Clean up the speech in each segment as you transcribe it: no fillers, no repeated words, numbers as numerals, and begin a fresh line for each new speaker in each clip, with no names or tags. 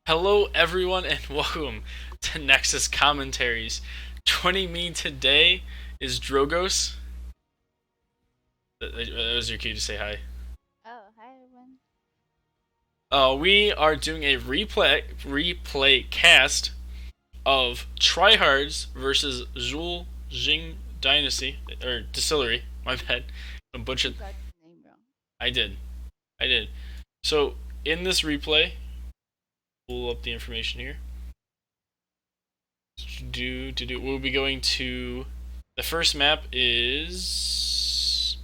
Hello, everyone, and welcome to Nexus Commentaries. Joining me today is Drogos. That was your cue to say hi.
Oh, hi everyone.
We are doing a replay cast of Tryhards versus Zhul Jing Dynasty or Distillery. My bad, I
You
butchered.
got the name wrong.
I did. I did. So in this replay, pull up the information here. We'll be going to the first map is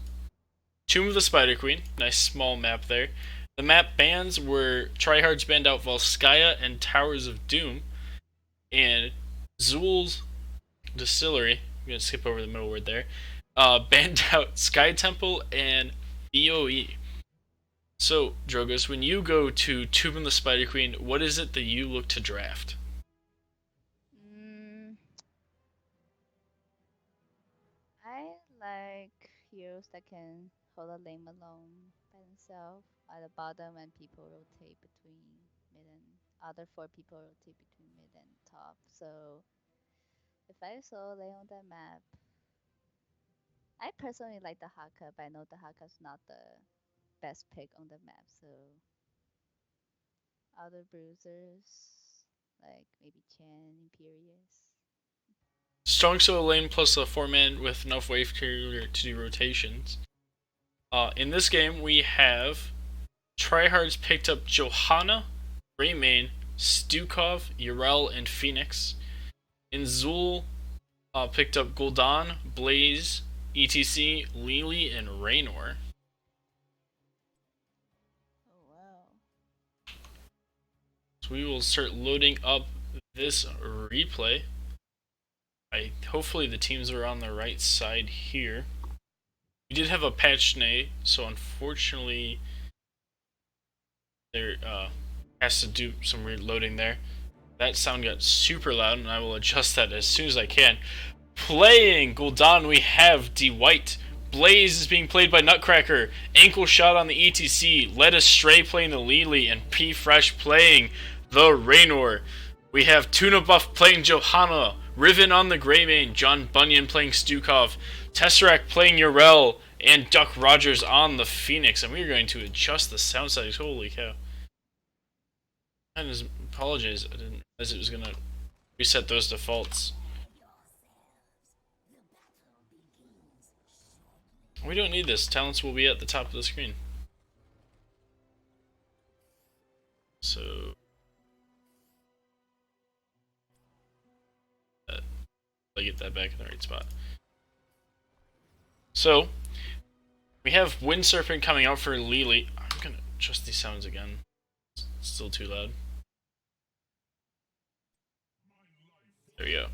Tomb of the Spider Queen. Nice small map there. The map bans were Tryhards banned out Volskaya and Towers of Doom, and Zul's Distillery. I'm gonna skip over the middle word there. Banned out Sky Temple and BOE. So, Drogus, when you go to Tomb of the Spider Queen, what is it that you look to draft?
Mm, I like heroes that can hold a lane alone by themselves at the bottom and people rotate between mid and other four people rotate between mid and top. So if I saw a lane on that map, I personally like the Haka, but I know the Haka's not the best pick on the map. So other bruisers like maybe Chen, Imperius.
Strong solo lane plus a 4-man with enough wave carrier to do rotations. In this game, we have Tryhards picked up Johanna, Greymane, Stukov, Urel, and Phoenix. And Zul picked up Gul'dan, Blaze, ETC, Lily, and Raynor.
Oh wow.
So we will start loading up this replay. Hopefully the teams are on the right side here. We did have a patch nay, so unfortunately there has to do some reloading there. That sound got super loud, and I will adjust that as soon as I can. Playing Gul'dan, we have D White. Blaze is being played by Nutcracker. Ankle Shot on the ETC. Led Astray playing the Lily, and P Fresh playing the Raynor. We have Tuna Buff playing Johanna. Riven on the Greymane. John Bunyan playing Stukov. Tesseract playing Urel. And Duck Rogers on the Phoenix. And we are going to adjust the sound settings. Holy cow. I just apologize. I didn't realize it was going to reset those defaults. We don't need this. Talents will be at the top of the screen. So, I get that back in the right spot. So, we have Wind Serpent coming out for Lily. I'm gonna adjust these sounds again. It's still too loud. There we go.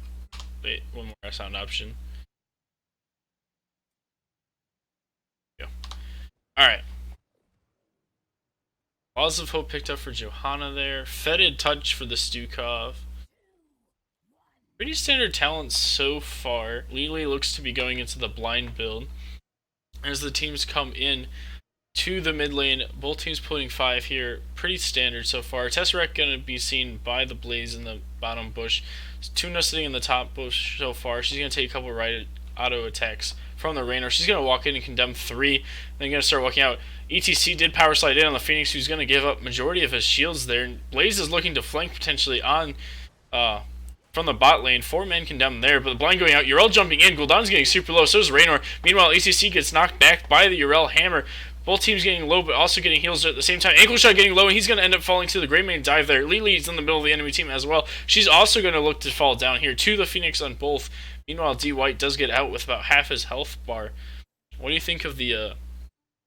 Wait, one more sound option. Go. Alright. Laws of Hope picked up for Johanna there. Fetid Touch for the Stukov. Pretty standard talents so far. Lily looks to be going into the blind build. As the teams come in to the mid lane, both teams putting 5 here. Pretty standard so far. Tesseract going to be seen by the Blaze in the bottom bush. Tuna sitting in the top bush so far. She's going to take a couple right auto attacks from the Raynor. She's going to walk in and condemn 3. Then going to start walking out. ETC did power slide in on the Phoenix, who's going to give up majority of his shields there. Blaze is looking to flank potentially on from the bot lane. 4 men condemned there, but the blind going out. Urel jumping in. Gul'dan's getting super low. So is Raynor. Meanwhile, ETC gets knocked back by the Urel hammer. Both teams getting low, but also getting heals at the same time. Ankle Shot getting low, and he's going to end up falling to the Greymane dive there. Lily's in the middle of the enemy team as well. She's also going to look to fall down here to the Phoenix on both. Meanwhile, D White does get out with about half his health bar. What do you think of the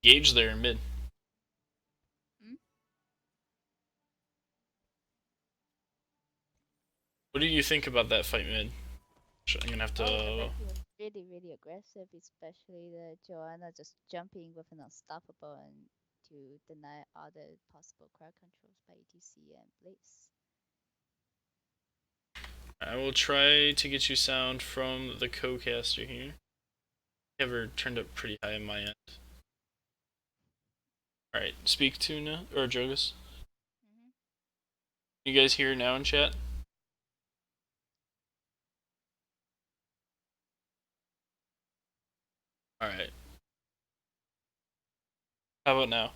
gauge there in mid?
Hmm?
What do you think about that fight mid? I'm going to have
Oh, the
to.
red team was really aggressive, especially the Joanna just jumping with an unstoppable and to deny all the possible crowd controls by ETC and Blaze.
I will try to get you sound from the co-caster here. I have her turned up pretty high on my end. Alright, speak Tuna, or Jogus.
Mm-hmm.
You guys hear now in chat? Alright. How about now?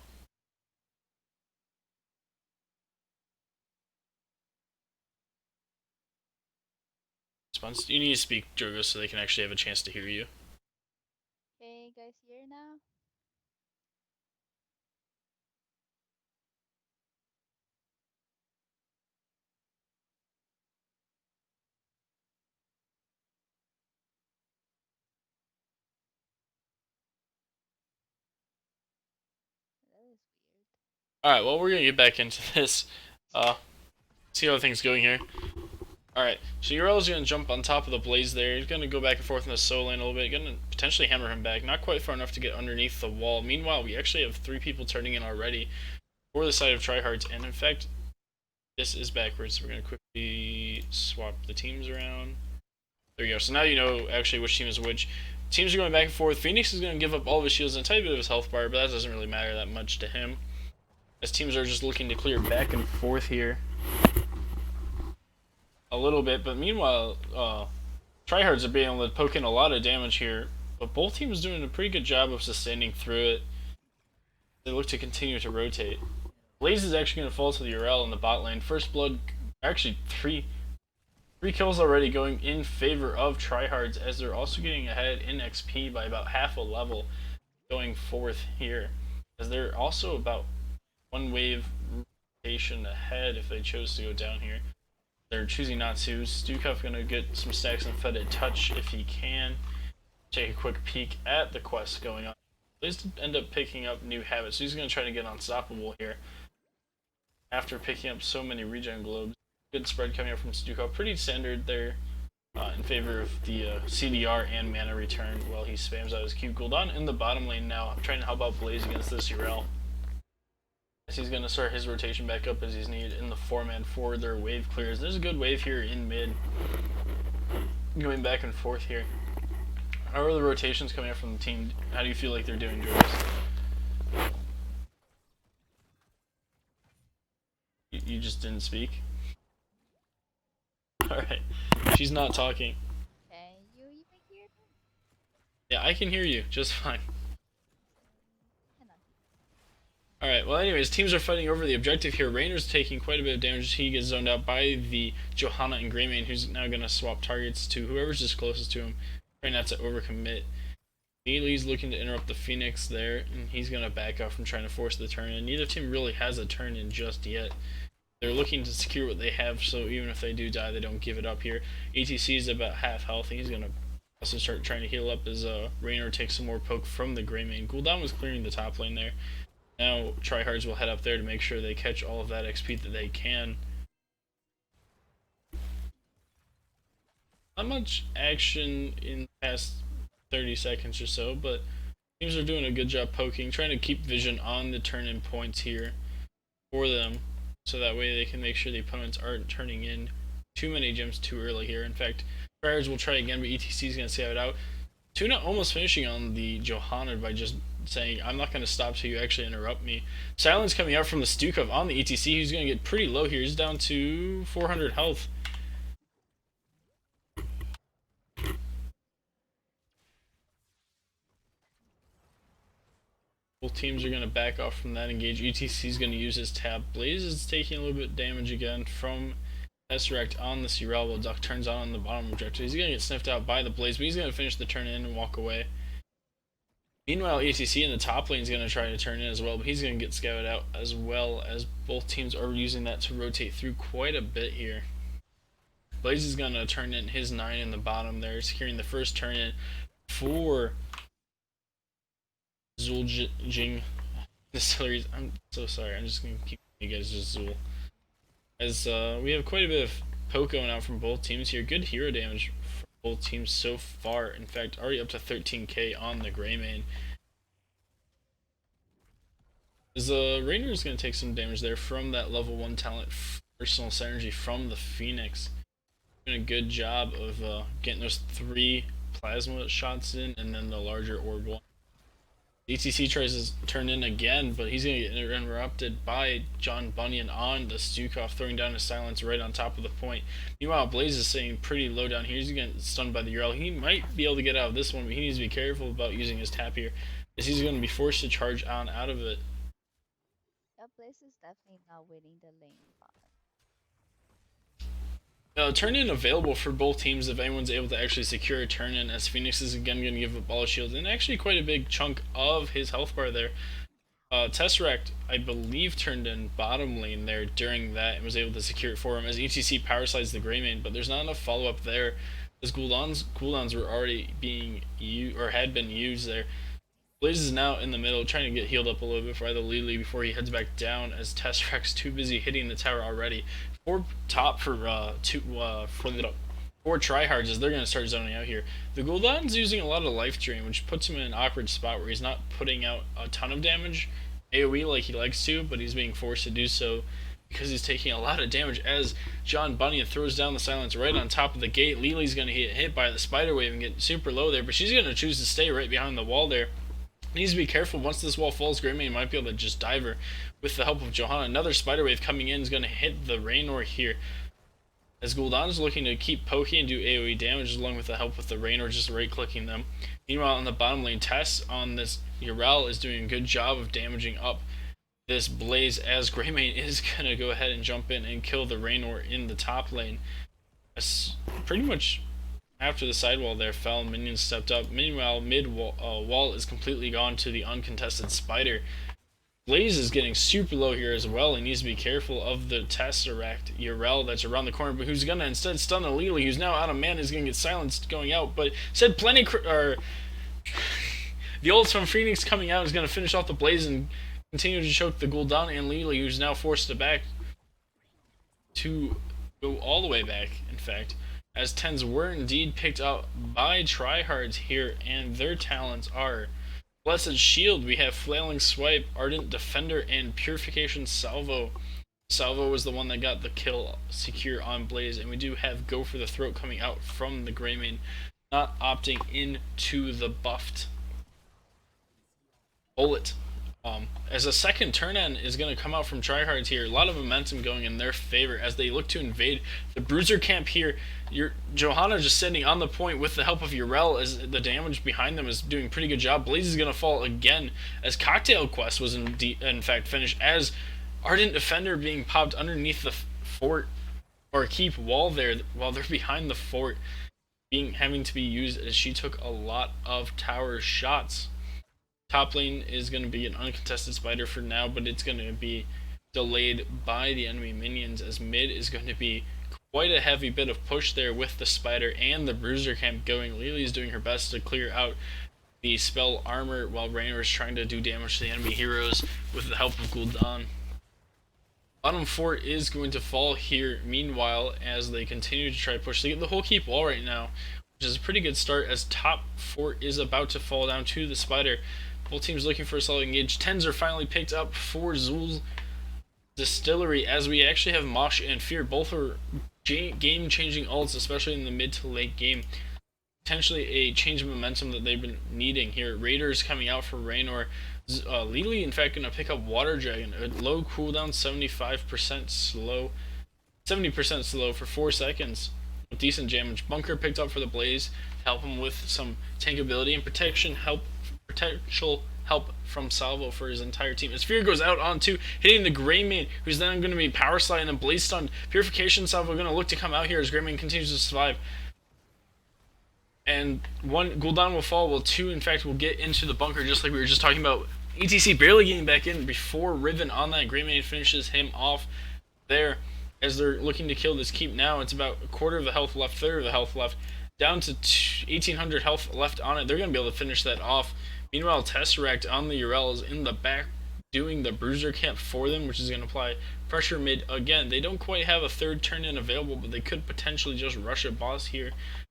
You need to speak, Drogo, so they can actually have a chance to hear you.
Okay, guys, here now. That is weird.
Alright, well, we're gonna get back into this. See how things going here. Alright, so Urel's gonna jump on top of the blaze there. He's gonna go back and forth in the solo lane a little bit. Gonna potentially hammer him back. Not quite far enough to get underneath the wall. Meanwhile, we actually have 3 people turning in already for the side of Tryhards. And in fact, this is backwards. So we're gonna quickly swap the teams around. There you go. So now you know actually which team is which. Teams are going back and forth. Phoenix is going to give up all of his shields and a tiny bit of his health bar, but that doesn't really matter that much to him. As teams are just looking to clear back and forth here a little bit. But meanwhile, Tryhards are being able to poke in a lot of damage here. But both teams doing a pretty good job of sustaining through it. They look to continue to rotate. Blaze is actually going to fall to the Urel in the bot lane. First blood, actually three kills already going in favor of Tryhards, as they're also getting ahead in XP by about half a level going forth here, as they're also about 1 wave rotation ahead if they chose to go down here. They're choosing not to. Stukov gonna get some stacks on Fetid Touch if he can. Take a quick peek at the quest going on. Please end up picking up new habits, so he's gonna try to get unstoppable here after picking up so many regen globes. Good spread coming up from Stukov. Pretty standard there in favor of the CDR and mana return while he spams out his Q. Gul'dan in the bottom lane now, trying to help out Blaze against this Urel. As he's going to start his rotation back up as he's needed in the 4-man for their wave clears. There's a good wave here in mid. Going back and forth here. How are the rotations coming up from the team? How do you feel like they're doing, Joyce? You just didn't speak? Alright. She's not talking.
Can you even hear me?
Yeah, I can hear you just fine.
Cannot hear.
Alright, well anyways, teams are fighting over the objective here. Rainer's taking quite a bit of damage. He gets zoned out by the Johanna and Greymane, who's now going to swap targets to whoever's just closest to him. Trying not to overcommit. Neely's looking to interrupt the Phoenix there, and he's going to back off from trying to force the turn in. Neither team really has a turn in just yet. They're looking to secure what they have, so even if they do die, they don't give it up here. ETC is about half health. He's going to also start trying to heal up as Raynor takes some more poke from the Greymane. Gul'dan was clearing the top lane there. Now Tryhards will head up there to make sure they catch all of that XP that they can. Not much action in the past 30 seconds or so, but teams are doing a good job poking, trying to keep vision on the turn-in points here for them, so that way they can make sure the opponents aren't turning in too many gems too early here. In fact, Tryhards will try again, but ETC is going to save it out. Tuna almost finishing on the Johanna by just saying, I'm not going to stop till you actually interrupt me. Silence coming out from the Stukov on the ETC. He's going to get pretty low here. He's down to 400 health. Both teams are going to back off from that engage. ETC is going to use his tab. Blaze is taking a little bit of damage again from Tesseract on the Urel while Duck turns on the bottom objective. He's going to get sniffed out by the Blaze, but he's going to finish the turn in and walk away. Meanwhile, ETC in the top lane is going to try to turn in as well, but he's going to get scouted out as well, as both teams are using that to rotate through quite a bit here. Blaze is going to turn in his 9 in the bottom there, securing the first turn in for Zuljing Distilleries. I'm so sorry, I'm just going to keep you guys just Zul. As we have quite a bit of poke going out from both teams here. Good hero damage for both teams so far. In fact, already up to 13k on the Greymane. As Raynor is going to take some damage there from that level 1 talent, personal synergy from the Phoenix. Doing a good job of getting those 3 plasma shots in, and then the larger orb one. ETC tries to turn in again, but he's going to get interrupted by John Bunyan on the Stukov, throwing down his silence right on top of the point. Meanwhile, Blaze is sitting pretty low down here. He's getting stunned by the Ural. He might be able to get out of this one, but he needs to be careful about using his tap here, as he's going to be forced to charge on out of it.
That place is definitely not winning the lane bot.
Turn in available for both teams if anyone's able to actually secure a turn in, as Phoenix is again going to give up all shields and actually quite a big chunk of his health bar there. Tesseract, I believe, turned in bottom lane there during that and was able to secure it for him as ETC power slides the Greymane, but there's not enough follow up there as cooldowns were already being used or had been used there. Blaze is now in the middle, trying to get healed up a little bit for either Lily before he heads back down, as Tesseract's too busy hitting the tower already. Four top for the four tryhards as they're going to start zoning out here. The Gul'dan's using a lot of life drain, which puts him in an awkward spot where he's not putting out a ton of damage, AoE like he likes to, but he's being forced to do so because he's taking a lot of damage as John Bunyan throws down the silence right on top of the gate. Lily's going to get hit by the spider wave and get super low there, but she's going to choose to stay right behind the wall there. Needs to be careful. Once this wall falls, Greymane might be able to just dive her with the help of Johanna. Another spider wave coming in is going to hit the Raynor here, as Gul'dan is looking to keep poking and do AoE damage along with the help with the Raynor just right clicking them. Meanwhile, on the bottom lane, Tess on this Ural is doing a good job of damaging up this Blaze, as Greymane is going to go ahead and jump in and kill the Raynor in the top lane. As pretty much after the sidewall there fell, minions stepped up. Meanwhile, mid-wall is completely gone to the uncontested spider. Blaze is getting super low here as well. He needs to be careful of the Tesseract Ural that's around the corner, but who's going to instead stun the Lily, who's now out of mana, is going to get silenced going out. But said plenty, the ults from Phoenix coming out is going to finish off the Blaze and continue to choke the Gul'dan and Lily, who's now forced to go all the way back, in fact, as tens were indeed picked up by tryhards here, and their talents are Blessed Shield, we have Flailing Swipe, Ardent Defender, and Purification Salvo. Salvo was the one that got the kill secure on Blaze, and we do have Go for the Throat coming out from the Greymane, not opting into the buffed bullet. As a second turn-on is going to come out from tryhards here, a lot of momentum going in their favor as they look to invade the Bruiser camp here. Johanna just sitting on the point with the help of Ural, as the damage behind them is doing a pretty good job. Blaze is going to fall again as Cocktail Quest was in fact finished, as Ardent Defender being popped underneath the fort or keep wall there while they're behind the fort, having to be used as she took a lot of tower shots. Top lane is going to be an uncontested spider for now, but it's going to be delayed by the enemy minions, as mid is going to be quite a heavy bit of push there with the spider and the Bruiser camp going. Lily is doing her best to clear out the spell armor while Raynor is trying to do damage to the enemy heroes with the help of Gul'dan. Bottom fort is going to fall here meanwhile as they continue to try to push. They get the whole keep wall right now, which is a pretty good start, as top fort is about to fall down to the spider. Both teams looking for a solid engage. Tens are finally picked up for Zul's Distillery, as we actually have Mosh and Fear. Both are game-changing ults, especially in the mid to late game. Potentially a change of momentum that they've been needing here. Raiders coming out for Raynor. Lily, in fact, going to pick up Water Dragon. A low cooldown, 75% slow. 70% slow for 4 seconds. With decent damage. Bunker picked up for the Blaze to help him with some tankability and potential help from Salvo for his entire team. As Fear goes out onto hitting the Greymane, who's then going to be power sliding and Blaze stunned. Purification Salvo going to look to come out here as Greymane continues to survive. And one Gul'dan will fall, while two, in fact, will get into the bunker, just like we were just talking about. ETC barely getting back in before Riven on that Greymane finishes him off there, as they're looking to kill this keep now. It's about a quarter of the health left, third of the health left, down to 1800 health left on it. They're going to be able to finish that off. Meanwhile, Tesseract on the Ural is in the back doing the Bruiser camp for them, which is going to apply pressure mid again. They don't quite have a third turn in available, but they could potentially just rush a boss here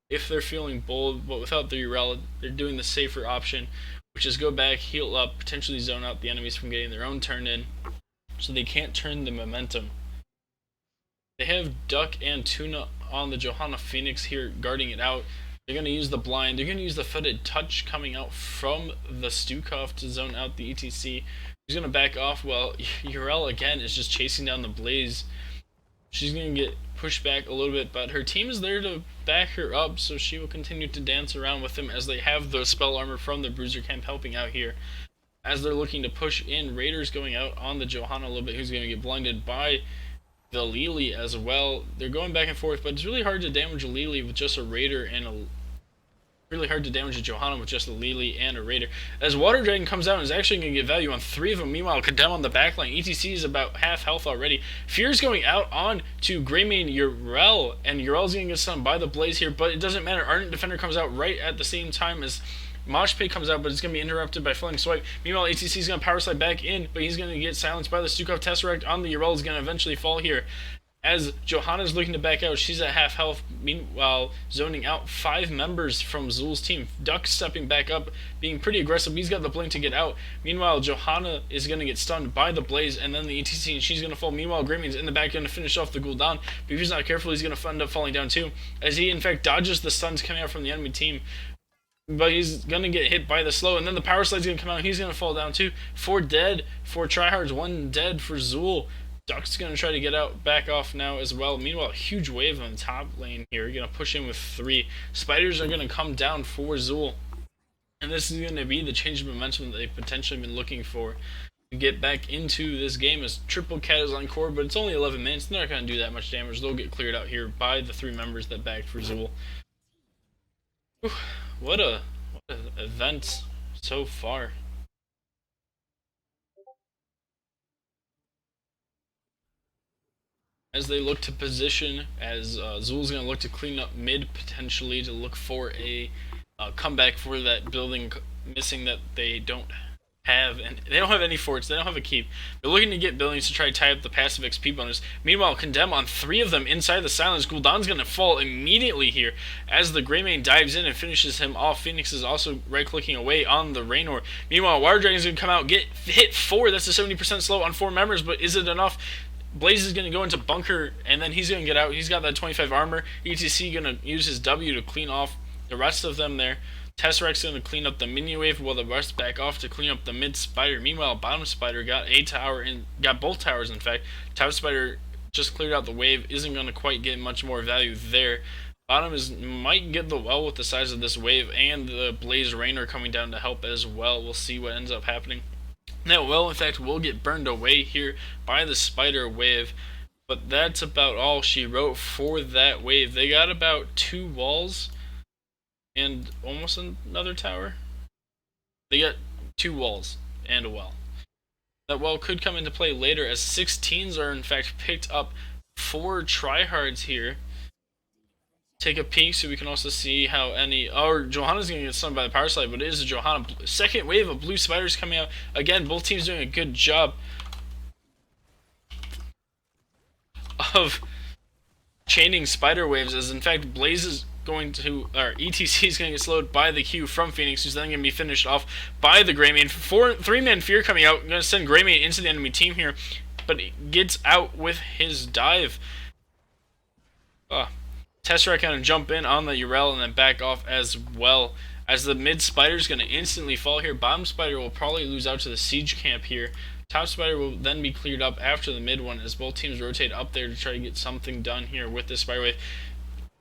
if they're feeling bold. But without the Ural, they're doing the safer option, which is go back, heal up, potentially zone out the enemies from getting their own turn in, so they can't turn the momentum. They have Duck and Tuna on the Johanna Phoenix here guarding it out. They're going to use the blind. They're going to use the fetid touch coming out from the Stukov to zone out the ETC. He's going to back off while Urel again is just chasing down the Blaze. She's going to get pushed back a little bit, but her team is there to back her up, so she will continue to dance around with them as they have the spell armor from the Bruiser Camp helping out here. As they're looking to push in, Raiders going out on the Johanna a little bit, who's going to get blinded by the Lily as well. They're going back and forth, but it's really hard to damage a Lily with just a Raider and a really hard to damage a Johanna with just a Lily and a Raider. As Water Dragon comes out and is actually going to get value on 3 of them. Meanwhile, Condemn on the backline. ETC is about half health already. Fear's going out on to Greymane Urel, and Urel's going to get stunned by the Blaze here, but it doesn't matter. Ardent Defender comes out right at the same time as Mosh Pit comes out, but it's going to be interrupted by Flying Swipe. Meanwhile, ATC is going to power slide back in, but he's going to get silenced by the Stukov Tesseract on the Urel. Is going to eventually fall here. As Johanna's looking to back out, she's at half health. Meanwhile, zoning out 5 members from Zul's team. Duck stepping back up, being pretty aggressive. He's got the blink to get out. Meanwhile, Johanna is going to get stunned by the Blaze and then the ETC, and she's going to fall. Meanwhile, Greymane's in the back going to finish off the Gul'dan. But if he's not careful, he's going to end up falling down too, as he in fact dodges the stuns coming out from the enemy team. But he's going to get hit by the slow, and then the power slide's going to come out. He's going to fall down too. 4 dead for Tryhards, 1 dead for Zul. Duck's going to try to get out, back off now as well. Meanwhile, a huge wave on the top lane here. You're going to push in with 3. Spiders are going to come down for Zul. And this is going to be the change of momentum that they've potentially been looking for to get back into this game, as Triple Cat is on core, but it's only 11 minutes. They're not going to do that much damage. They'll get cleared out here by the 3 members that backed for Zul. Whew, what an event so far. As they look to position, as Zul's going to look to clean up mid potentially to look for a comeback for that building missing that they don't have, and they don't have any forts, they don't have a keep. They're looking to get buildings to try to tie up the passive XP bonus. Meanwhile, Condemn on 3 of them inside the silence. Gul'dan's going to fall immediately here as the Greymane dives in and finishes him off. Phoenix is also right-clicking away on the Raynor. Meanwhile, Water Dragon's going to come out, get hit 4. That's a 70% slow on 4 members, but is it enough? Blaze is going to go into bunker, and then he's going to get out. He's got that 25 armor. ETC going to use his W to clean off the rest of them there. Tesseract's going to clean up the mini wave while the rest back off to clean up the mid spider. Meanwhile, bottom spider got a tower and got both towers. In fact, top spider just cleared out the wave. Isn't going to quite get much more value there. Bottom might get the well with the size of this wave, and the Blaze Raynor coming down to help as well. We'll see what ends up happening. That well, in fact, will get burned away here by the spider wave, but that's about all she wrote for that wave. They got about 2 walls and almost another tower. They got 2 walls and a well. That well could come into play later, as 16s are in fact picked up for Tryhards here. Take a peek so we can also see how any... Oh, Johanna's going to get stunned by the power slide, but it is a Johanna. Second wave of blue spiders coming out. Again, both teams doing a good job of chaining spider waves, as in fact Blaze is going to... or ETC is going to get slowed by the Q from Phoenix, who's then going to be finished off by the Greymane. 3-man Fear coming out. Going to send Greymane into the enemy team here, but it gets out with his dive. Tesseract going to jump in on the Urel and then back off as well, as the mid spider is going to instantly fall here. Bottom spider will probably lose out to the siege camp here. Top spider will then be cleared up after the mid one, as both teams rotate up there to try to get something done here with this spider wave.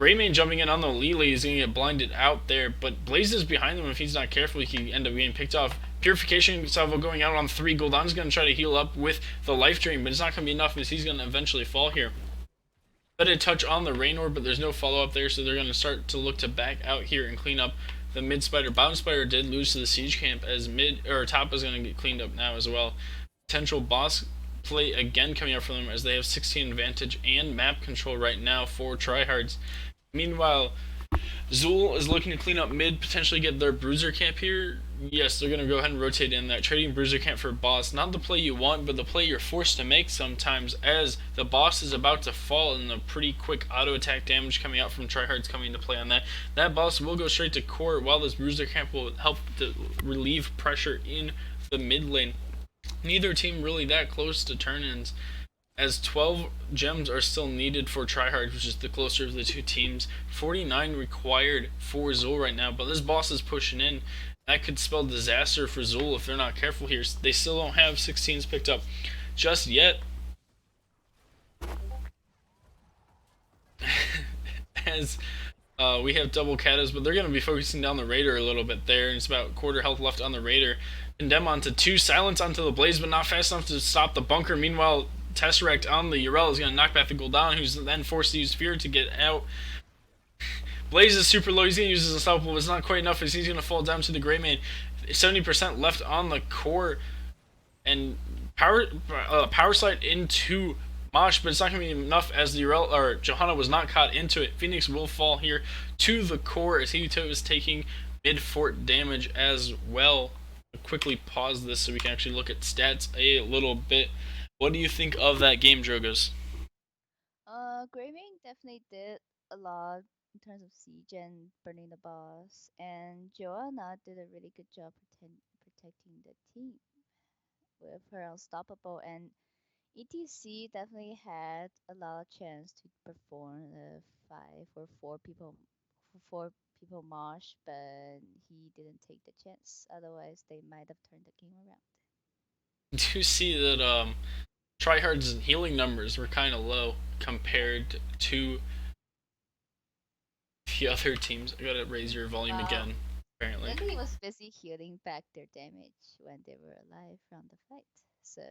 Greymane jumping in on the Lily is going to get blinded out there, but Blaze is behind them. If he's not careful, he can end up getting picked off. Purification salvo going out on 3. Gul'dan's going to try to heal up with the life drain, but it's not going to be enough, as he's going to eventually fall here. Let it touch on the Raynor, but there's no follow-up there, so they're going to start to look to back out here and clean up the mid spider. Bottom spider did lose to the siege camp, as top is going to get cleaned up now as well. Potential boss play again coming up for them, as they have 16 advantage and map control right now for Tryhards. Meanwhile, Zul is looking to clean up mid, potentially get their bruiser camp here. Yes, they're going to go ahead and rotate in that. Trading bruiser camp for boss. Not the play you want, but the play you're forced to make sometimes, as the boss is about to fall and the pretty quick auto attack damage coming out from Tryhards coming into play on that. That boss will go straight to core, while this bruiser camp will help to relieve pressure in the mid lane. Neither team really that close to turn-ins, as 12 gems are still needed for Tryhard, which is the closer of the two teams. 49 required for Zul right now, but this boss is pushing in. That could spell disaster for Zul if they're not careful here. They still don't have 16s picked up just yet. As we have double katas, but they're going to be focusing down the Raider a little bit there. And it's about quarter health left on the Raider. Condemn onto 2, silence onto the Blaze, but not fast enough to stop the bunker. Meanwhile, Tesseract on the Urel is going to knock back the Gul'dan, who's then forced to use Fear to get out. Blaze is super low. He's going to use his unstoppable, but it's not quite enough as he's going to fall down to the Greymane. 70% left on the core. And power slide into Mosh, but it's not going to be enough as the Urel, or Johanna was not caught into it. Phoenix will fall here to the core as Hito is taking mid-fort damage as well. I'll quickly pause this so we can actually look at stats a little bit. What do you think of that game, Droggos?
Greymane definitely did a lot in terms of siege and burning the boss, and Joanna did a really good job protecting the team with her unstoppable, and ETC definitely had a lot of chance to perform the 4 people march, but he didn't take the chance. Otherwise, they might have turned the game around.
Do you see that Tryhard's healing numbers were kind of low compared to the other teams? I gotta raise your volume again, apparently.
Lily was busy healing back their damage when they were alive from the fight. So,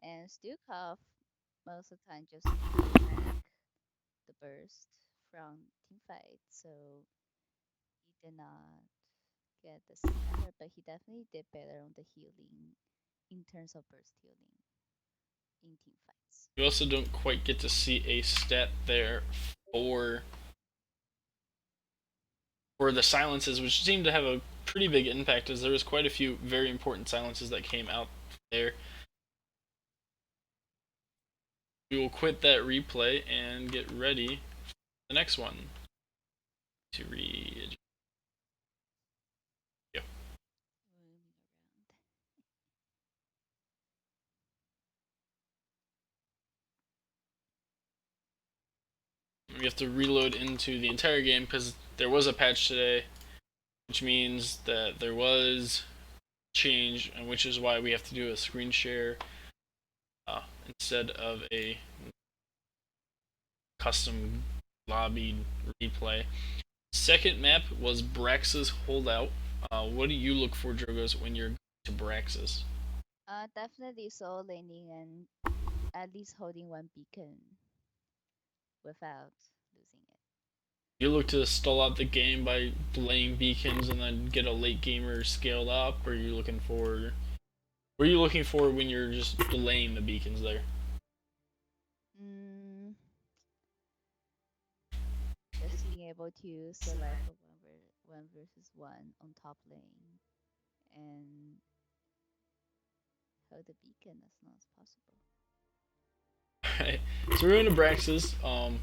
and Stukov most of the time just took back the burst from team fight. So he did not get the scatter, but he definitely did better on the healing in terms of burst healing in team fights.
You also don't quite get to see a stat there for the silences, which seemed to have a pretty big impact, as there was quite a few very important silences that came out there. We will quit that replay and get ready for the next one to read. Yeah. We have to reload into the entire game because there was a patch today, which means that there was change, and which is why we have to do a screen share instead of a custom lobby replay. Second map was Brax's Holdout. What do you look for, Droggos, when you're to Brax's?
Definitely soul laning and at least holding one beacon without losing it.
You look to stall out the game by laying beacons and then get a late gamer scaled up, or are you looking for? What are you looking for when you're just delaying the beacons there?
Just being able to select a one versus one on top lane and hold the beacon as long as possible.
Alright, so we're going to Brax's, and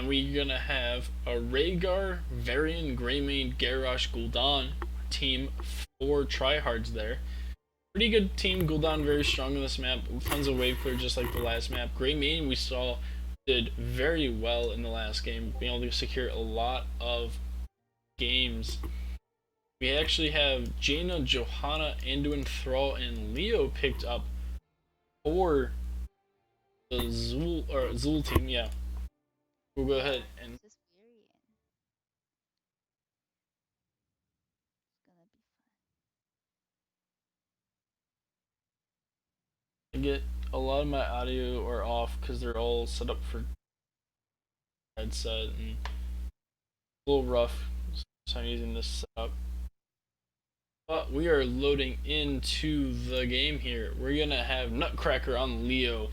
we're gonna have a Rhaegar, Varian, Greymane, Garrosh, Gul'dan team for Tryhards there. Pretty good team. Gul'dan very strong in this map. Tons of wave clear just like the last map. Greymane we saw did very well in the last game, being able to secure a lot of games. We actually have Jaina, Johanna, Anduin, Thrall, and Leo picked up for the Zul team. Yeah, we'll go ahead and
This is Varian. It's gonna be fun.
get a lot of my audio are off because they're all set up for headset and a little rough, so I'm using this setup. But we are loading into the game here. We're gonna have Nutcracker on Leo,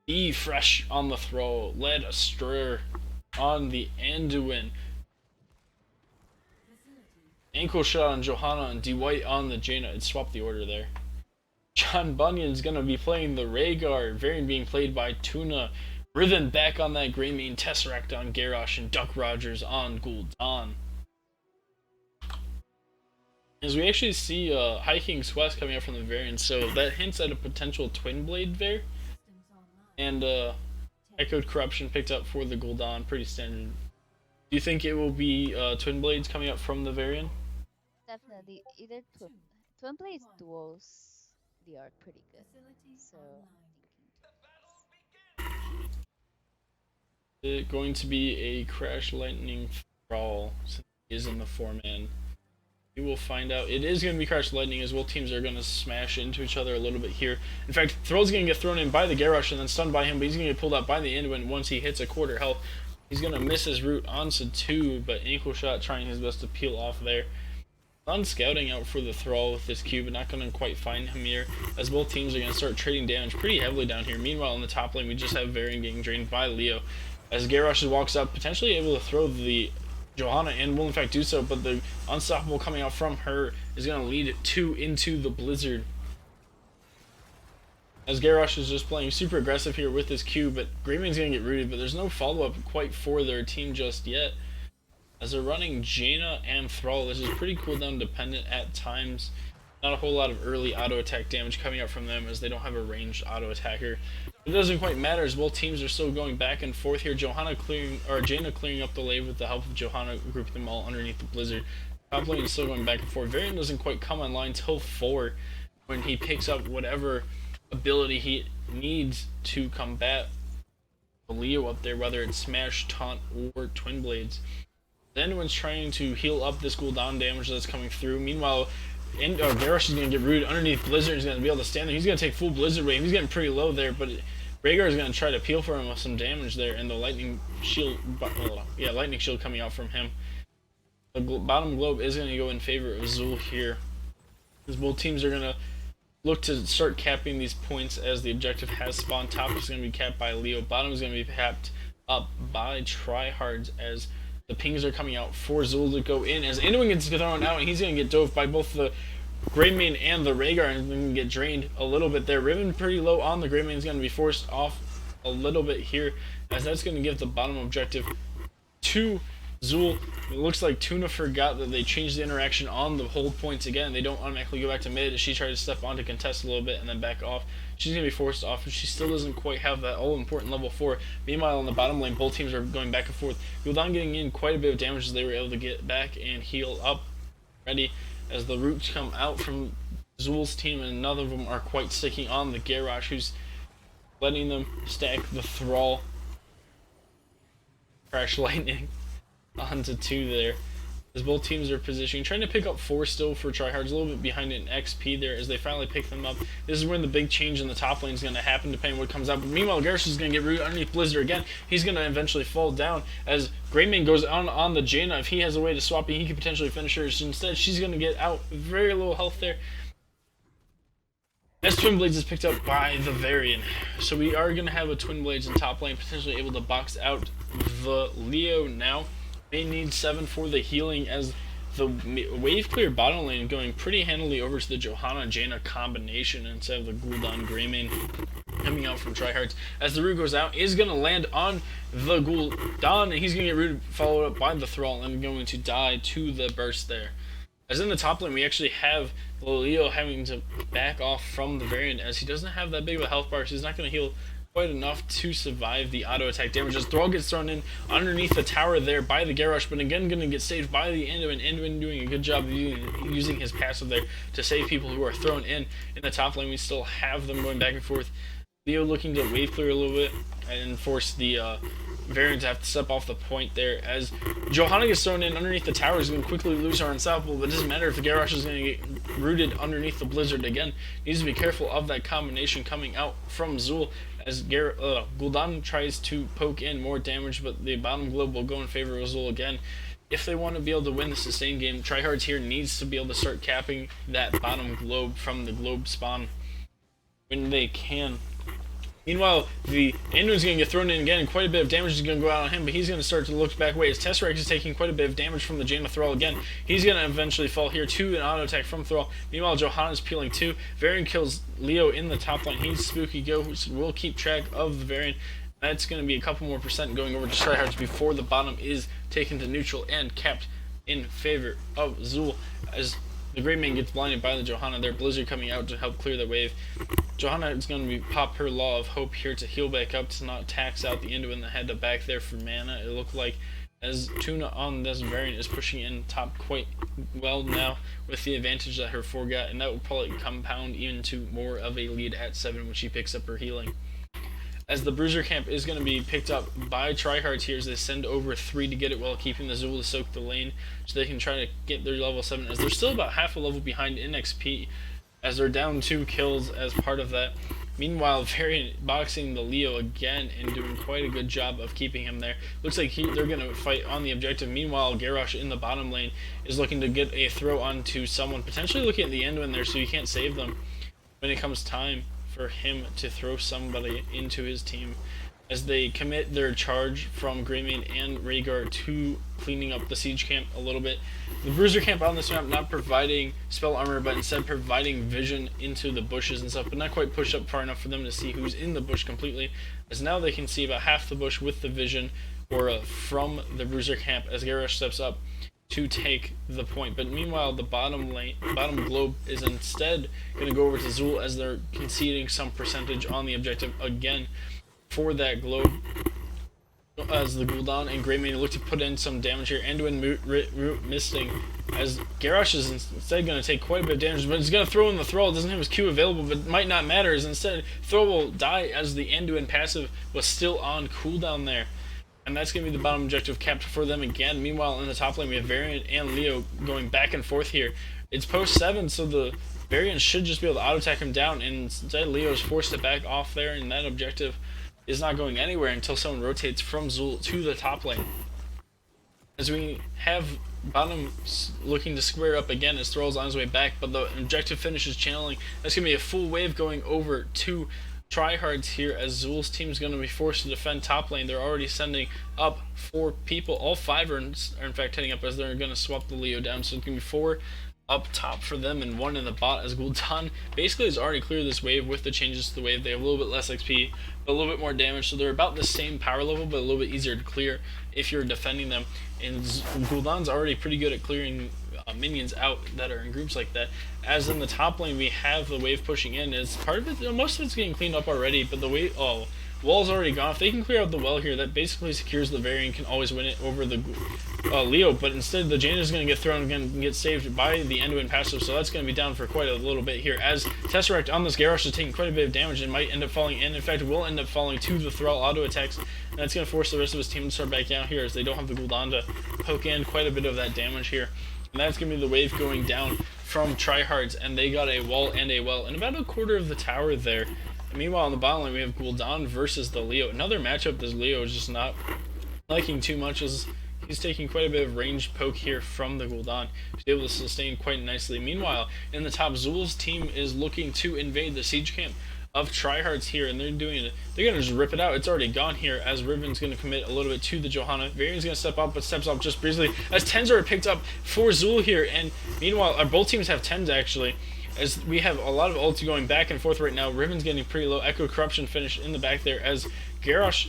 E Fresh on the Thrall, Led Astrer on the Anduin, Ankle Shot on Johanna, and D White on the Jaina. I'd swap the order there. John Bunyan's gonna be playing the Rhaegar, Varian being played by Tuna, Riven back on that Greymane, Tesseract on Garrosh, and Duck Rogers on Gul'dan. As we actually see High King Swest coming up from the Varian, so that hints at a potential Twin Blade there. And Echoed Corruption picked up for the Gul'dan, pretty standard. Do you think it will be Twin Blades coming up from the Varian?
Definitely either twin blades duels. They are pretty good. So I'm thinking twin blades.
Is it going to be a Crash Lightning Thrall since he is in the 4-man? We will find out. It is going to be Crash Lightning as well. Teams are going to smash into each other a little bit here. In fact, Thrall's going to get thrown in by the Garrosh and then stunned by him, but he's going to get pulled out by the Anduin once he hits a quarter health. He's going to miss his route onto 2, but Equal Shot trying his best to peel off there. On scouting out for the Thrall with this Q, but not going to quite find him here, as both teams are going to start trading damage pretty heavily down here. Meanwhile, in the top lane, we just have Varian getting drained by Leo. As Garrosh walks up, potentially able to throw the Johanna and will in fact do so, but the unstoppable coming out from her is going to lead 2 into the Blizzard. As Garrosh is just playing super aggressive here with his Q, but Greymane's going to get rooted, but there's no follow-up quite for their team just yet. As they're running Jaina and Thrall, which is pretty cooldown dependent at times. Not a whole lot of early auto attack damage coming out from them as they don't have a ranged auto attacker. It doesn't quite matter as both teams are still going back and forth here. Jaina clearing up the lane with the help of Johanna, grouping them all underneath the Blizzard. Top lane is still going back and forth. Varian doesn't quite come online till 4 when he picks up whatever ability he needs to combat Leo up there, whether it's Smash, Taunt, or Twin Blades. Then when trying to heal up this cooldown damage that's coming through. Meanwhile, Garrosh is going to get rooted underneath Blizzard. He's going to be able to stand there. He's going to take full Blizzard wave. He's getting pretty low there, but Rhaegar is going to try to peel for him with some damage there, and the Lightning Shield, Lightning Shield coming out from him. The bottom globe is going to go in favor of Zul here, as both teams are going to look to start capping these points as the objective has spawned. Top is going to be capped by Leo. Bottom is going to be capped up by Hardz as the pings are coming out for Zul to go in. As Anduin gets thrown out, and he's going to get dove by both the Greymane and the Rhaegar, and going to get drained a little bit there. Riven pretty low on the Greymane is going to be forced off a little bit here, as that's going to give the bottom objective to Zul. It looks like Tuna forgot that they changed the interaction on the hold points again. They don't automatically go back to mid as she tried to step on to contest a little bit and then back off. She's going to be forced off, and she still doesn't quite have that all-important level 4. Meanwhile, on the bottom lane, both teams are going back and forth. Gul'dan getting in quite a bit of damage as they were able to get back and heal up. Ready as the roots come out from Zul's team, and none of them are quite sticking on the Garrosh, who's letting them stack the Thrall. Crash Lightning onto 2 there. As both teams are positioning, trying to pick up 4 still for Tryhard's, a little bit behind in XP there as they finally pick them up. This is when the big change in the top lane is going to happen depending on what comes out. But meanwhile, Garrosh is going to get rooted underneath Blizzard again. He's going to eventually fall down as Greymane goes on the Jaina. If he has a way to swap it, he could potentially finish her. Instead, she's going to get out. Very low health there. As Twin Blades is picked up by the Varian. So we are going to have a Twin Blades in top lane, potentially able to box out the Leo now. May need 7 for the healing as the wave clear bottom lane going pretty handily over to the Johanna and Jaina combination instead of the Gul'dan Greymane coming out from Tryhardz. As the root goes out, is going to land on the Gul'dan, and he's going to get rooted, followed up by the Thrall, and going to die to the burst there. As in the top lane, we actually have Leo having to back off from the Variant as he doesn't have that big of a health bar, so he's not going to heal quite enough to survive the auto attack damage as Thrall gets thrown in underneath the tower there by the Garrosh, but again going to get saved by the Anduin. Anduin doing a good job of using his passive there to save people who are thrown in the top lane. We still have them going back and forth. Leo looking to wave clear a little bit and force the Varian to have to step off the point there as Johanna gets thrown in underneath the tower. Is going to quickly lose her unstoppable, but it doesn't matter if the Garrosh is going to get rooted underneath the Blizzard again. Needs to be careful of that combination coming out from Zul as Gul'dan tries to poke in more damage, but the bottom globe will go in favor of Zul again. If they want to be able to win the sustained game, Tryhardz here needs to be able to start capping that bottom globe from the globe spawn when they can. Meanwhile, the Anduin's going to get thrown in again, and quite a bit of damage is going to go out on him, but he's going to start to look back away as Tesseract is taking quite a bit of damage from the Jaina Thrall again. He's going to eventually fall here to an auto attack from Thrall. Meanwhile, Johanna's peeling too. Varian kills Leo in the top lane. He's Spooky Go, who will keep track of the Varian. That's going to be a couple more percent going over to Tryhardz before the bottom is taken to neutral and capped in favor of Zul, as The Great Man gets blinded by the Johanna there. Blizzard coming out to help clear the wave. Johanna is going to be pop her Law of Hope here to heal back up to not tax out the Endo in the head to back there for mana. It looked like as Tuna on this variant is pushing in top quite well now with the advantage that her 4 got, and that will probably compound even to more of a lead at 7 when she picks up her healing. As the Bruiser camp is going to be picked up by Tryhards here as they send over 3 to get it while keeping the Zul to soak the lane so they can try to get their level 7 as they're still about half a level behind in XP as they're down 2 kills as part of that. Meanwhile, Variant boxing the Leo again and doing quite a good job of keeping him there. Looks like they're going to fight on the objective. Meanwhile, Garrosh in the bottom lane is looking to get a throw onto someone, potentially looking at the end in there so you can't save them when it comes time for him to throw somebody into his team as they commit their charge from Greymane and Rhaegar to cleaning up the siege camp a little bit. The Bruiser camp on this map not providing spell armor but instead providing vision into the bushes and stuff, but not quite pushed up far enough for them to see who's in the bush completely, as now they can see about half the bush with the vision aura from the Bruiser camp as Garrosh steps up to take the point. But meanwhile, the bottom globe is instead going to go over to Zul as they're conceding some percentage on the objective again for that globe. As the Gul'dan and Greymane look to put in some damage here, Anduin root misting as Garrosh is instead going to take quite a bit of damage, but he's going to throw in the Thrall. Doesn't have his Q available, but it might not matter as instead Thrall will die as the Anduin passive was still on cooldown there. And that's going to be the bottom objective capped for them again. Meanwhile, in the top lane, we have Variant and Leo going back and forth here. It's post 7, so the Variant should just be able to auto-attack him down, and instead Leo is forced to back off there, and that objective is not going anywhere until someone rotates from Zul to the top lane. As we have bottom looking to square up again as Thrall's on his way back, but the objective finishes channeling. That's going to be a full wave going over to Tryhards here as Zul's team is going to be forced to defend top lane. They're already sending up 4 people. All 5 are in fact heading up as they're going to swap the Leo down. So it's going to be 4 up top for them and 1 in the bot as Gul'dan basically has already cleared this wave with the changes to the wave. They have a little bit less XP, but a little bit more damage. So they're about the same power level, but a little bit easier to clear if you're defending them. And Gul'dan's already pretty good at clearing minions out that are in groups like that. As in the top lane, we have the wave pushing in. As part of it, most of it's getting cleaned up already, but the wave, wall's already gone. If they can clear out the well here, that basically secures the Variant can always win it over the Leo. But instead, the Jaina is going to get thrown again and get saved by the Anduin passive, so that's going to be down for quite a little bit here. As Tesseract on this Garrosh is taking quite a bit of damage and might end up falling in. In fact, will end up falling to the Thrall auto attacks, and that's going to force the rest of his team to start back down here as they don't have the Gul'dan to poke in quite a bit of that damage here. And that's going to be the wave going down from Tryhards, and they got a wall and a well, and about a quarter of the tower there. And meanwhile, on the bottom lane, we have Gul'dan versus the Leo. Another matchup this Leo is just not liking too much, as he's taking quite a bit of range poke here from the Gul'dan. He's able to sustain quite nicely. Meanwhile, in the top, Zul's team is looking to invade the siege camp of Tryhards here, and they're gonna just rip it out. It's already gone here as Riven's gonna commit a little bit to the Johanna. Varian's gonna step up, but steps up just briefly as 10s are picked up for Zul here. And meanwhile, both teams have 10s actually, as we have a lot of ulti going back and forth right now. Riven's getting pretty low. Echo Corruption finished in the back there as Garrosh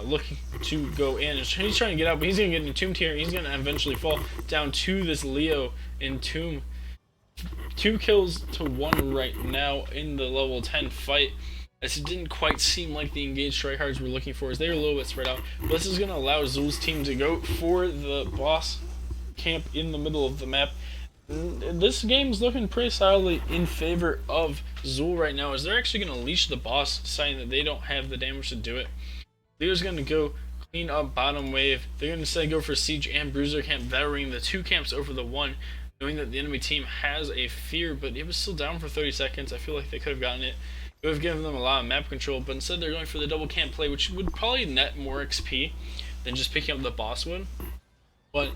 looking to go in. He's trying to get out, but he's gonna get entombed here. He's gonna eventually fall down to this Leo entomb. 2 kills to 1 right now in the level 10 fight, as it didn't quite seem like the engaged Tryhards were looking for, as they were a little bit spread out. But this is going to allow Zul's team to go for the boss camp in the middle of the map. This game's looking pretty solidly in favor of Zul right now, as they're actually going to leash the boss, deciding that they don't have the damage to do it. Leo's going to go clean up bottom wave. They're going to instead go for Siege and Bruiser camp, battering the 2 camps over the 1. Knowing that the enemy team has a fear, but it was still down for 30 seconds. I feel like they could have gotten it. It would have given them a lot of map control, but instead they're going for the double camp play, which would probably net more XP than just picking up the boss would. But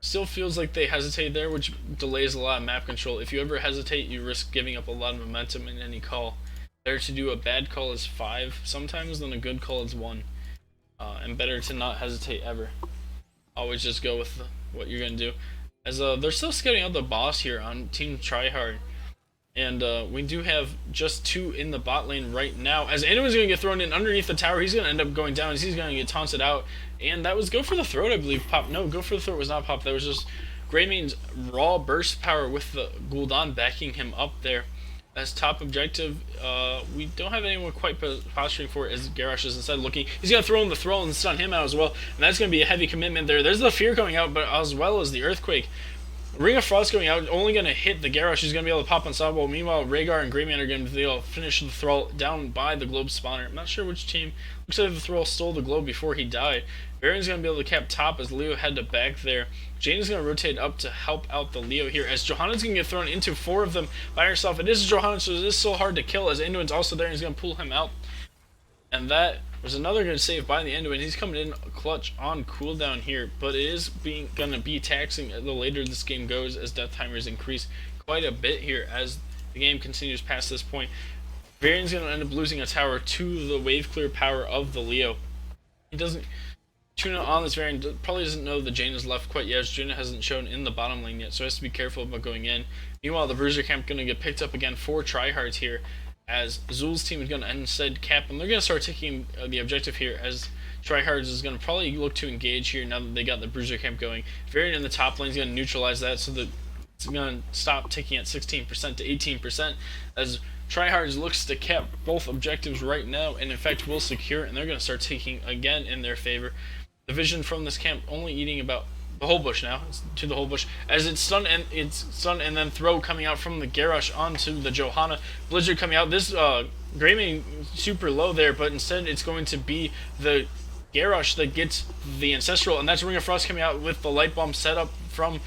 still feels like they hesitate there, which delays a lot of map control. If you ever hesitate, you risk giving up a lot of momentum in any call. Better to do a bad call is 5 sometimes than a good call is 1. And better to not hesitate ever. Always just go with what you're going to do. As they're still scouting out the boss here on Team Tryhard. And we do have just 2 in the bot lane right now. As Anduin's going to get thrown in underneath the tower, he's going to end up going down as he's going to get taunted out. And that was go for the throat, I believe. Pop. No, go for the throat was not pop. That was just Greymaine's raw burst power with the Gul'dan backing him up there. As top objective, we don't have anyone quite posturing for it as Garrosh is instead looking. He's going to throw in the throw and stun him out as well, and that's going to be a heavy commitment there. There's the fear coming out, but as well as the earthquake. Ring of Frost going out, only going to hit the Garrosh. He's going to be able to pop Unstoppable. Meanwhile, Rhaegar and Greymain are going to be able to finish the Thrall down by the Globe Spawner. I'm not sure which team. Looks like the Thrall stole the Globe before he died. Varian's going to be able to cap top as Leo had to back there. Jane's going to rotate up to help out the Leo here as Johanna's going to get thrown into 4 of them by herself. It is Johanna, so it is so hard to kill as Anduin's also there and he's going to pull him out. And that was another good save by the Anduin. He's coming in clutch on cooldown here, but it is going to be taxing the later this game goes as death timers increase quite a bit here as the game continues past this point. Varian's going to end up losing a tower to the wave clear power of the Leo. He doesn't tune on this Varian, probably doesn't know the Jaina is left quite yet as Jaina hasn't shown in the bottom lane yet, so has to be careful about going in. Meanwhile, the Bruiser camp going to get picked up again for tryhards here as Zul's team is going to instead cap, and they're going to start taking the objective here as tryhards is going to probably look to engage here now that they got the Bruiser camp going. Varian in the top lane is going to neutralize that so that it's going to stop ticking at 16% to 18% as tryhards looks to cap both objectives right now and in fact will secure, and they're going to start taking again in their favor. The vision from this camp only eating about the whole bush now. It's to the whole bush as it's stun and then throw coming out from the Garrosh onto the Johanna. Blizzard coming out. This Greymane super low there, but instead it's going to be the Garrosh that gets the Ancestral, and that's Ring of Frost coming out with the light bomb set up from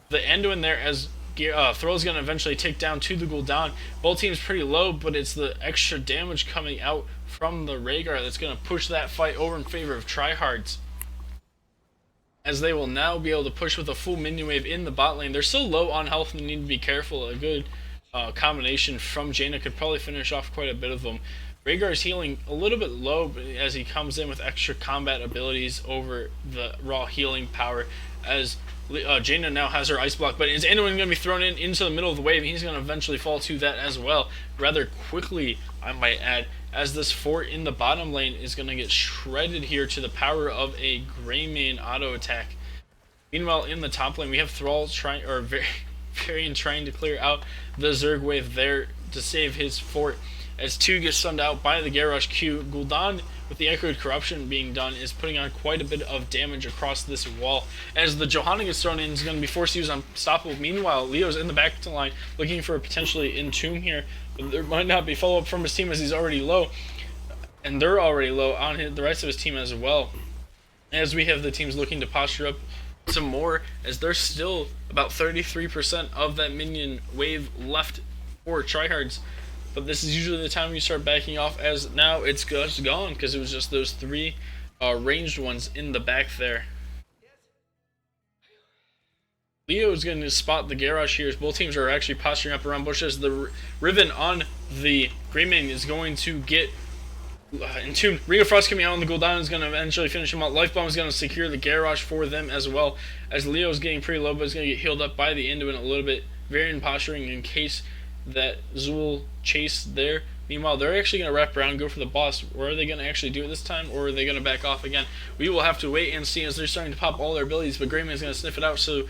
the Anduin there as Thrall's going to eventually take down to the Gul'dan. Both teams pretty low, but it's the extra damage coming out from the Rhaegar that's going to push that fight over in favor of tryhards, as they will now be able to push with a full minion wave in the bot lane. They're so low on health and need to be careful. A good combination from Jaina could probably finish off quite a bit of them. Rhaegar is healing a little bit low as he comes in with extra combat abilities over the raw healing power as Jaina now has her ice block, but is anyone going to be thrown into the middle of the wave? He's going to eventually fall to that as well, rather quickly, I might add, as this fort in the bottom lane is going to get shredded here to the power of a Greymane auto attack. Meanwhile, in the top lane, we have Thrall Varian trying to clear out the Zerg wave there to save his fort, as 2 gets stunned out by the Garrosh Q. Gul'dan, with the Echoed Corruption being done, is putting on quite a bit of damage across this wall. As the Johanna gets thrown in, is going to be forced to use Unstoppable. Meanwhile, Leo's in the back line looking for a potentially Entomb here. But there might not be follow-up from his team as he's already low. And they're already low on the rest of his team as well. As we have the teams looking to posture up some more, as there's still about 33% of that minion wave left for tryhards. But this is usually the time you start backing off, as now it's just gone because it was just those 3 ranged ones in the back there. Leo is going to spot the Garrosh here as both teams are actually posturing up around bushes. The Riven on the Greymane is going to get Entombed. Ring of Frost coming out on the Gul'dan is going to eventually finish him out. Life Bomb is going to secure the Garrosh for them as well, as Leo is getting pretty low but is going to get healed up by the Anduin a little bit. Varian posturing in case that Zul chased there. Meanwhile, they're actually going to wrap around and go for the boss. Or are they going to actually do it this time, or are they going to back off again? We will have to wait and see as they're starting to pop all their abilities, but Greymane is going to sniff it out, so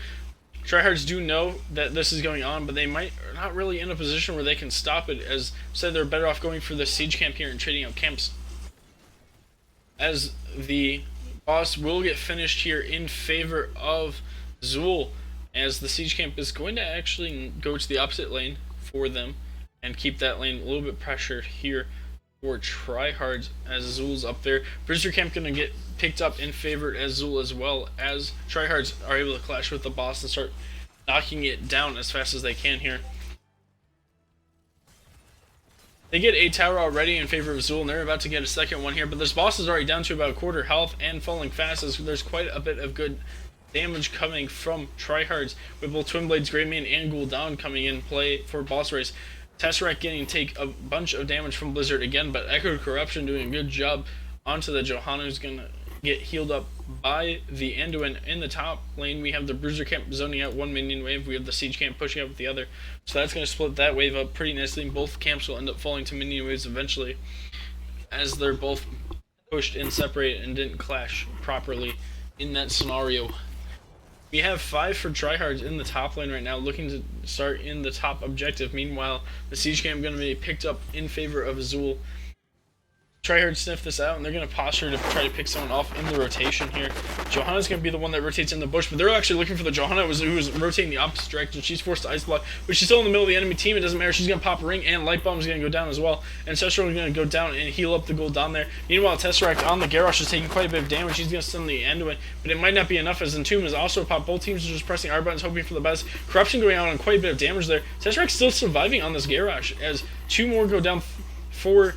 tryhards do know that this is going on, but they might not really in a position where they can stop it, as said they're better off going for the siege camp here and trading out camps. As the boss will get finished here in favor of Zul, as the siege camp is going to actually go to the opposite lane for them and keep that lane a little bit pressured here for tryhards as Zul's up there. Bruiser camp gonna get picked up in favor as Zul, as well as tryhards are able to clash with the boss and start knocking it down as fast as they can here. They get a tower already in favor of Zul, and they're about to get a second one here, but this boss is already down to about 1/4 health and falling fast, as there's quite a bit of good damage coming from tryhards, with both Twin Blades, Greymane, and Gul'dan coming in play for boss race. Tesseract getting take a bunch of damage from Blizzard again, but Echoed Corruption doing a good job onto the Johanna, who's going to get healed up by the Anduin. In the top lane, we have the Bruiser camp zoning out 1 minion wave. We have the Siege camp pushing up with the other. So that's going to split that wave up pretty nicely. Both camps will end up falling to minion waves eventually, as they're both pushed and separated and didn't clash properly in that scenario. We have 5 for tryhards in the top lane right now, looking to start in the top objective. Meanwhile, the siege camp going to be picked up in favor of Azul. Tryhard sniff this out, and they're going to posture to try to pick someone off in the rotation here. Johanna's going to be the one that rotates in the bush, but they're actually looking for the Johanna who is rotating the opposite direction. She's forced to ice block, but she's still in the middle of the enemy team. It doesn't matter. She's going to pop a ring, and Light Bomb is going to go down as well. And Sestro is going to go down and heal up the gold down there. Meanwhile, Tesseract on the Garrosh is taking quite a bit of damage. He's going to stun the Anduin, but it might not be enough as Entomb is also popped. Both teams are just pressing R buttons, hoping for the best. Corruption going out on quite a bit of damage there. Tesseract still surviving on this Garrosh as 2 more go down for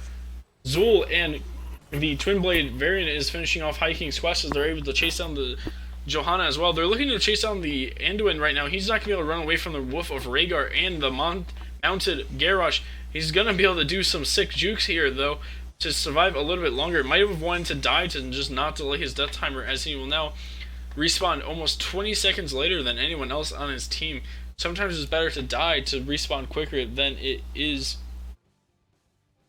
Zul, and the Twin Blade variant is finishing off High King's quest as they're able to chase down the Johanna as well. They're looking to chase down the Anduin right now. He's not going to be able to run away from the Wolf of Rhaegar and the mounted Garrosh. He's going to be able to do some sick jukes here, though, to survive a little bit longer. Might have wanted to die to just not delay his death timer, as he will now respawn almost 20 seconds later than anyone else on his team. Sometimes it's better to die to respawn quicker than it is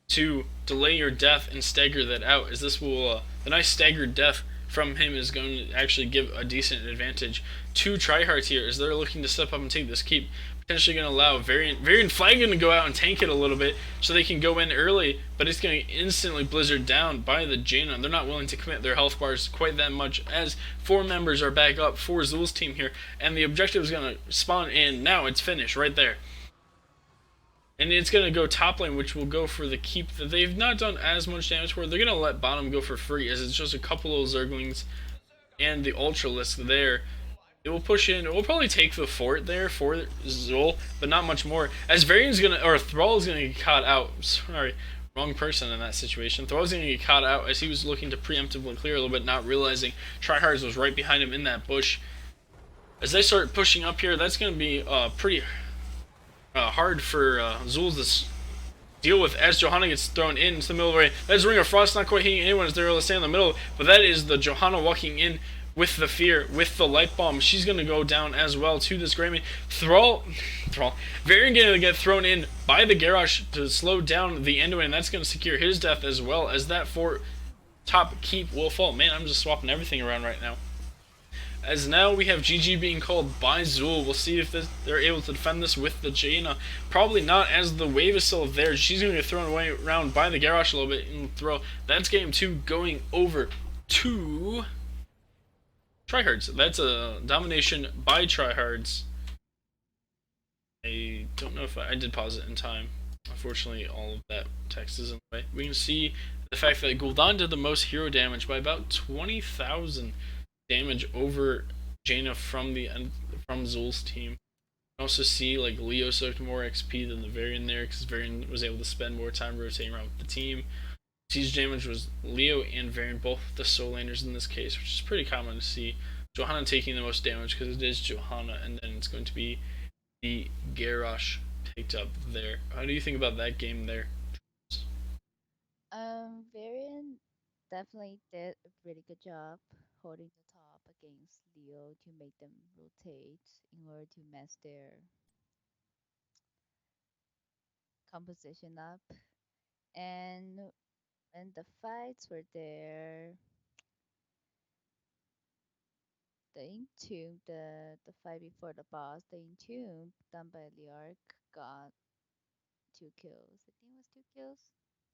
to delay your death and stagger that out, as this will the nice staggered death from him is going to actually give a decent advantage to tryhards here as they're looking to step up and take this keep. Potentially going to allow Variant Flagon to go out and tank it a little bit so they can go in early, but it's going to instantly blizzard down by the Jaina. They're not willing to commit their health bars quite that much as 4 members are back up for Zul's team here, and the objective is going to spawn, and now it's finished right there. And it's going to go top lane, which will go for the keep that they've not done as much damage for. They're going to let bottom go for free, as it's just a couple of Zerglings and the Ultralisk there. It will push in. It will probably take the fort there for Zul, but not much more. As Varian's going to, or Thrall is going to get caught out. Sorry, wrong person in that situation. Thrall's going to get caught out as he was looking to preemptively clear a little bit, not realizing Tryhards was right behind him in that bush. As they start pushing up here, that's going to be pretty hard for Zul to deal with as Johanna gets thrown into the middle of the way. That is Ring of Frost, not quite hitting anyone as they're able to stay in the middle, but that is the Johanna walking in with the fear, with the light bomb. She's going to go down as well to this Greymane. Thrall, Varian going to get thrown in by the Garrosh to slow down the Anduin, and that's going to secure his death as well as that fort top keep will fall. Man, I'm just swapping everything around right now. As now we have GG being called by Zul. We'll see if they're able to defend this with the Jaina. Probably not, as the wave is still there. She's going to get thrown away around by the Garrosh a little bit and throw. That's game 2 going over to Tryhards. That's a domination by Tryhards. I don't know if I did pause it in time. Unfortunately, all of that text is in the way. We can see the fact that Gul'dan did the most hero damage by about 20,000 damage over Jaina from Zul's team. You can also see like Leo soaked more XP than the Varian there, because Varian was able to spend more time rotating around with the team. Siege damage was Leo and Varian, both the soul landers in this case, which is pretty common to see. Johanna taking the most damage because it is Johanna, and then it's going to be the Garrosh picked up there. How do you think about that game there?
Varian definitely did a really good job holding the top against Leo to make them rotate in order to mess their composition up. And when the fights were there, the Entomb, the fight before the boss, the Entomb done by Liark got 2 kills. I think it was 2 kills,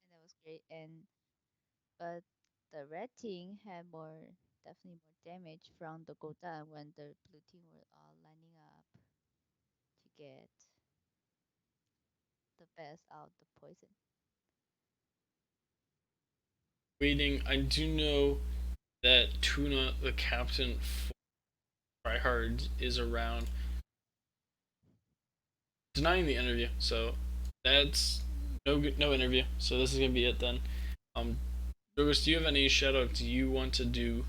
and that was great. And but the red team had definitely more damage from the Gul'dan when the blue team were all lining up to get the best out the poison.
Waiting, I do know that Tuna, the captain for Tryhard, is around denying the interview. So that's no interview. So this is gonna be it then. Droggos, do you have any shout outs you want to do?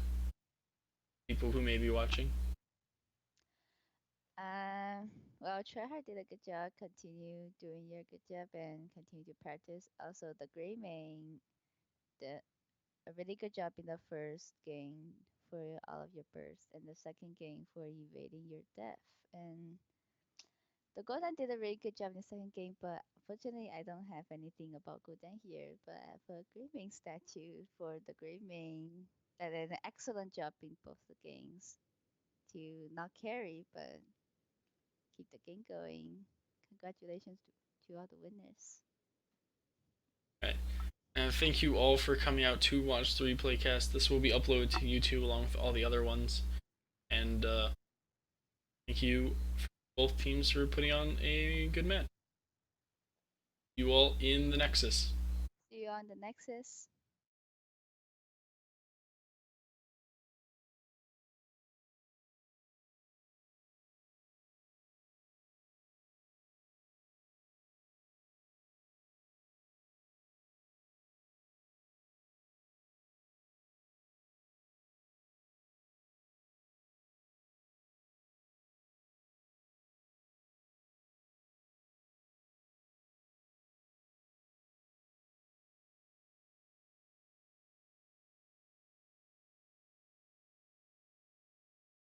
People who may be watching.
Well, Tryhard did a good job. Continue doing your good job and continue to practice. Also, the Greymane did a really good job in the first game for all of your bursts, and the second game for evading your death. And the Golden did a really good job in the second game, but unfortunately, I don't have anything about Golden here. But I have a Greymane statue for the Greymane that did an excellent job in both the games. to not carry, but keep the game going. Congratulations to all the winners.
Right. And thank you all for coming out to watch the replay cast. This will be uploaded to YouTube along with all the other ones. And thank you both teams for putting on a good match. You all in the Nexus.
See you on the Nexus.